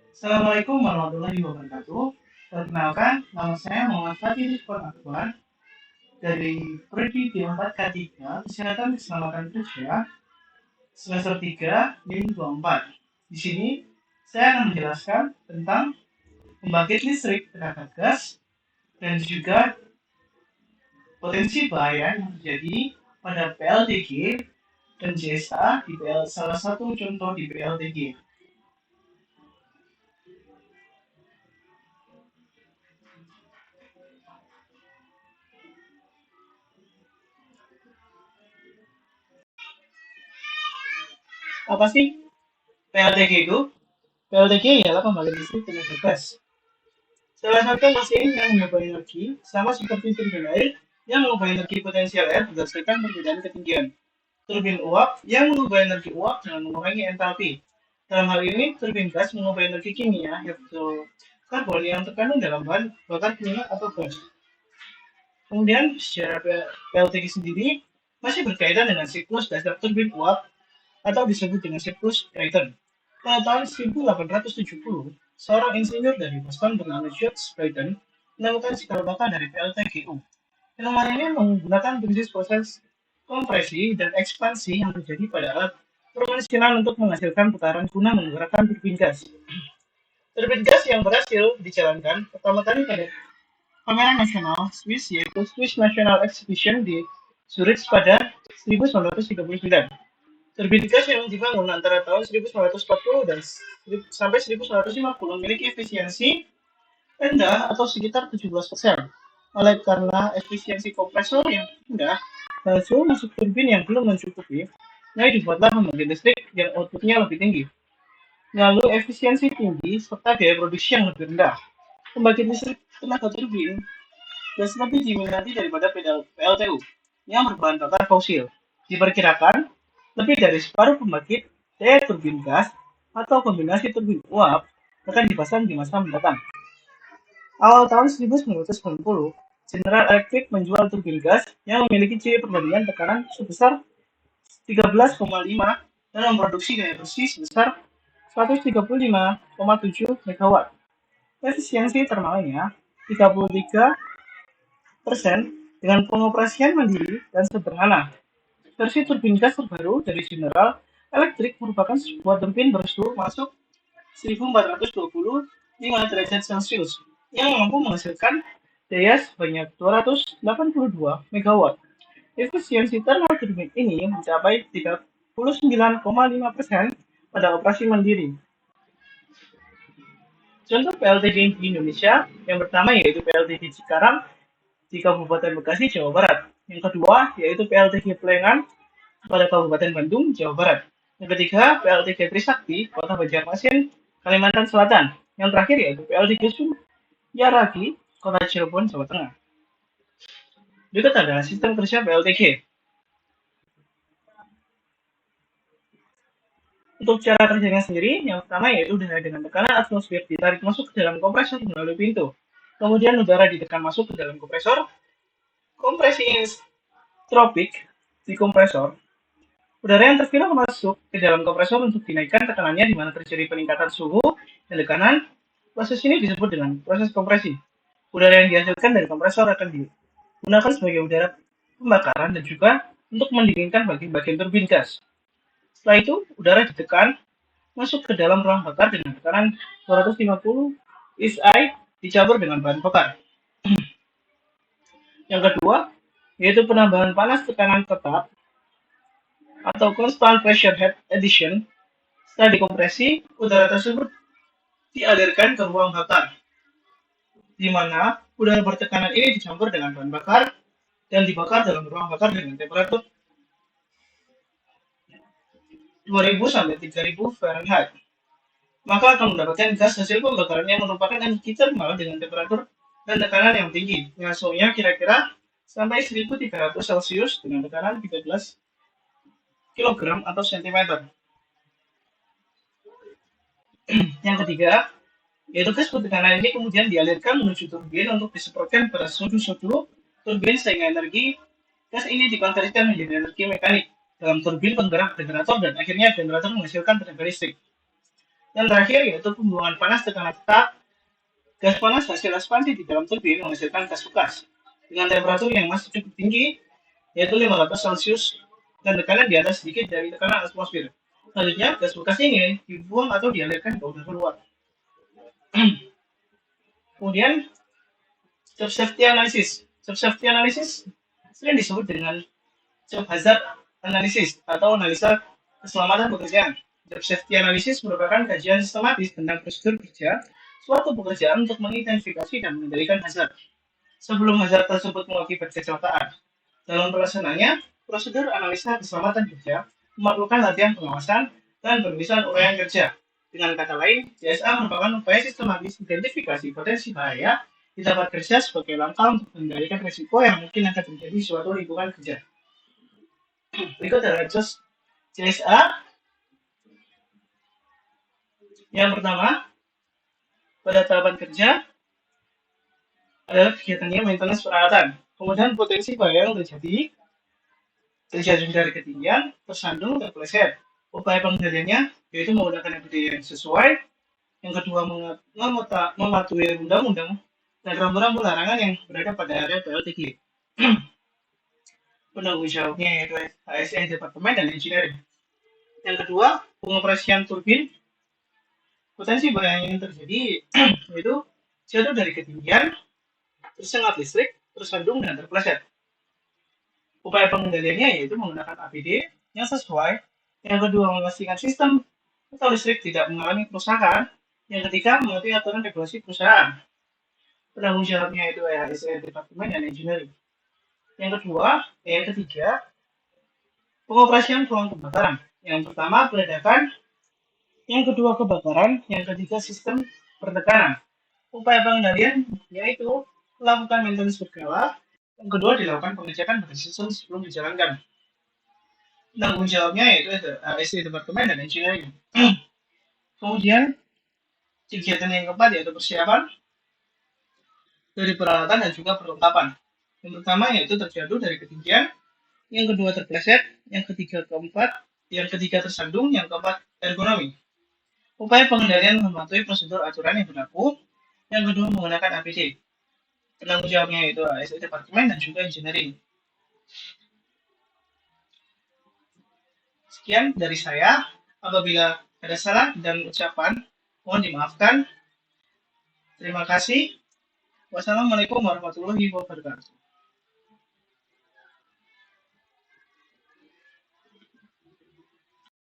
Assalamualaikum warahmatullahi wabarakatuh. Perkenalkan, nama saya Muhammad Fatih Rizwan Akbar dari Prodi D4 K3 Kesehatan Keselamatan Kerja semester 3 NIM 24. Di sini saya akan menjelaskan tentang pembangkit listrik tenaga gas dan juga potensi bahaya yang terjadi pada PLTG dan JSA di salah satu contoh di PLTG. Apa sih PLTG itu? PLTG ialah pembangkit listrik tenaga gas. Salah satu mesin yang mengubah energi sama seperti turbin air yang mengubah energi potensial air berdasarkan perbedaan ketinggian. Turbin uap yang mengubah energi uap dengan mengurangi entalpi. Dalam hal ini, turbin gas mengubah energi kimia, yaitu karbon yang terkandung dalam bahan bakar minyak atau gas. Kemudian, secara PLTG sendiri masih berkaitan dengan siklus dasar turbin uap atau disebut dengan siklus Brayton. Pada tahun 1870, seorang insinyur dari Boston bernama George Brayton menemukan cikal bakal dari PLTGU. Fenomena ini menggunakan prinsip proses kompresi dan ekspansi yang terjadi pada alat permesinan untuk menghasilkan putaran guna menggerakkan turbin gas. Turbin gas yang berhasil dijalankan pertama kali pada pameran nasional Swiss yaitu Swiss National Exhibition di Zurich pada 1939. Turbin gas yang dibangun antara tahun 1940 dan sampai 1950 memiliki efisiensi rendah atau sekitar 17%. Oleh karena efisiensi kompresor yang rendah dan suhu masuk turbin yang belum mencukupi, nah dibuatlah pembangkit listrik yang outputnya lebih tinggi. Lalu efisiensi tinggi serta biaya produksi yang lebih rendah. Pembangkit listrik tenaga turbin dan lebih diminati daripada PLTU yang berbahan bakar fosil. Diperkirakan lebih dari separuh pembangkit daya turbin gas atau kombinasi turbin uap akan dipasang di masa mendatang. Awal tahun 1990, General Electric menjual turbin gas yang memiliki ciri perbandingan tekanan sebesar 13,5 dan memproduksi daya bersih sebesar 135,7 MW. Efisiensi termalnya 33% dengan pengoperasian mandiri dan sederhana. Versi turbin gas terbaru dari General Electric merupakan sebuah turbin bersuhu masuk 1425 derajat Celcius yang mampu menghasilkan daya sebanyak 282 MW. Efisiensi thermal turbin ini mencapai 39,5% pada operasi mandiri. Contoh PLTG di Indonesia yang pertama yaitu PLTG Cikarang di Kabupaten Bekasi, Jawa Barat. Yang kedua yaitu PLTG Plengan pada Kabupaten Bandung, Jawa Barat. Yang ketiga PLTG Trisakti, Kota Banjarmasin, Kalimantan Selatan. Yang terakhir yaitu PLTG Suryaragi, Kota Cirebon, Jawa Tengah. Berikut adalah sistem kerja PLTG. Untuk cara kerjanya sendiri, yang pertama yaitu udara dengan tekanan atmosfer ditarik masuk ke dalam kompresor melalui pintu. Kemudian udara ditekan masuk ke dalam kompresor. Kompresi tropik di kompresor. Udara yang terfilter masuk ke dalam kompresor untuk dinaikkan tekanannya di mana terjadi peningkatan suhu dan tekanan. Proses ini disebut dengan proses kompresi. Udara yang dihasilkan dari kompresor akan digunakan sebagai udara pembakaran dan juga untuk mendinginkan bagian-bagian turbin gas. Setelah itu, udara ditekan masuk ke dalam ruang bakar dengan tekanan 250 psi dicampur dengan bahan bakar. Yang kedua, yaitu penambahan panas tekanan tetap atau constant pressure head addition. Setelah dikompresi, udara tersebut dialirkan ke ruang bakar, di mana udara bertekanan ini dicampur dengan bahan bakar dan dibakar dalam ruang bakar dengan temperatur 2000 sampai 3000 Fahrenheit. Maka akan mendapatkan gas hasil pembakaran yang merupakan energi termal dengan temperatur dan tekanan yang tinggi. Suhunya kira-kira sampai 1300 Celcius dengan tekanan 13 kg atau cm. Yang ketiga, yaitu gas bertekanan ini kemudian dialirkan menuju turbin untuk disemprotkan pada sudu-sudu turbin sehingga energi gas ini dikonversikan menjadi energi mekanik dalam turbin penggerak generator dan akhirnya generator menghasilkan tenaga listrik. Yang terakhir yaitu pembuangan panas tekanan tetap. Gas panas hasil ekspansi di dalam turbin menghasilkan gas bekas dengan temperatur yang masih cukup tinggi, yaitu 500 Celcius, dan tekanan di atas sedikit dari tekanan atmosfer. Selanjutnya, gas bekas ini dibuang atau dialirkan ke udara luar. Kemudian, job safety analysis. Job safety analysis sering disebut dengan job hazard analysis atau analisa keselamatan pekerjaan. Job safety analysis merupakan kajian sistematis tentang prosedur kerja suatu pekerjaan untuk mengidentifikasi dan mengendalikan hazard sebelum hazard tersebut mengakibatkan kecelakaan. Dalam pelaksanaannya, prosedur analisa keselamatan kerja memerlukan latihan pengawasan dan pemeriksaan uraian kerja. Dengan kata lain, CSA merupakan upaya sistematis identifikasi potensi bahaya di tempat kerja sebagai langkah untuk mengendalikan risiko yang mungkin akan terjadi di suatu lingkungan kerja. Berikut adalah CSA. Yang pertama, pada tahapan kerja adalah kegiatannya maintenance peralatan. Kemudian potensi bahaya yang terjadi dari ketinggian, tersandung, terpeleset. Upaya pengendaliannya yaitu menggunakan metode yang sesuai. Yang kedua, mematuhi undang-undang dan rambu-rambu larangan yang berada pada area PLTG. Penanggung jawabnya yaitu ASN Departemen dan Engineering. Yang kedua, pengoperasian turbin. Potensi bahaya yang terjadi yaitu jatuh dari ketinggian, tersengat listrik, tersandung, dan terpeleset. Upaya pengendaliannya yaitu menggunakan APD yang sesuai. Yang kedua, memastikan sistem atau listrik tidak mengalami kerusakan. Yang ketiga, mematuhi aturan regulasi perusahaan. Penanggung jawabnya itu ASN Departemen dan Engineering. Yang ketiga, pengoperasian ruang kebakaran. Yang pertama, peledakan. Yang kedua, kebakaran. Yang ketiga, sistem pertekanan. Upaya pengendalian yaitu melakukan maintenance berkala. Yang kedua, dilakukan pengecekan pada sistem sebelum dijalankan. Tanggung jawabnya yaitu ASN Departemen dan Engineering. Kemudian, kegiatan yang keempat yaitu persiapan dari peralatan dan juga perlengkapan. Yang pertama yaitu terjatuh dari ketinggian, yang kedua terpeleset, yang ketiga tersandung, yang keempat ergonomi. Upaya pengendalian mematuhi prosedur aturan yang berlaku. Yang kedua menggunakan APD. Penanggung jawabnya yaitu ASN Departemen dan juga Engineering. Sekian dari saya. Apabila ada salah dan ucapan, mohon dimaafkan. Terima kasih. Wassalamualaikum warahmatullahi wabarakatuh.